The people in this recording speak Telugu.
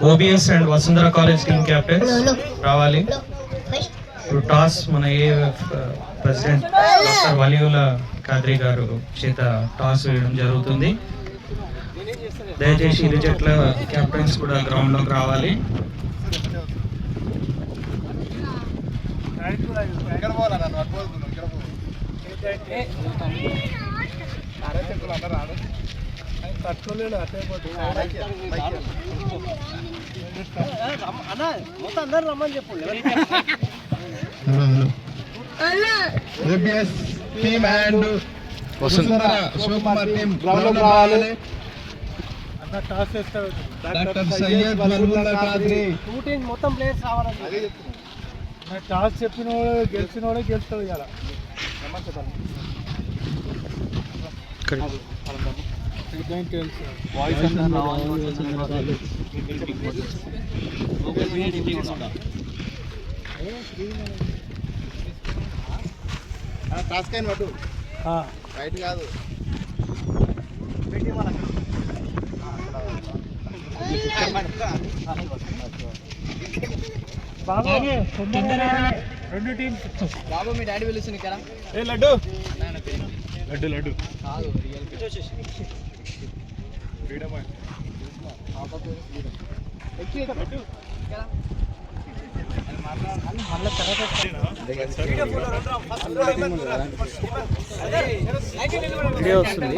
OBS and Vasundhara college team captains రావాలి. ఇప్పుడు టాస్ మన AF president doctor Waliullah Qadri గారు చేత టాస్ వేయడం జరుగుతుంది. దయచేసి ఇరు జట్ల కెప్టెన్స్ కూడా గ్రౌండ్ లోకి రావాలి. రమ్మని చెప్పు. Team and Vasundhara Sivakumar team ground రావాలి. Doctor Syed Waliullah Khadri two teams మొత్తం ప్లేయర్స్ రావాలి. టాస్ చెప్పిన గెలిచినోడే గెలుస్తాడు ఇవాళ. టాస్ కైన్ పట్టు రైట్ కాదు. రెండు టీమ్స్. బాబు మీ డాడీ పిలుస్తుంది కదా. ఏ లడ్డు లడ్డు లడ్డు కాదు వీడియో వస్తుంది.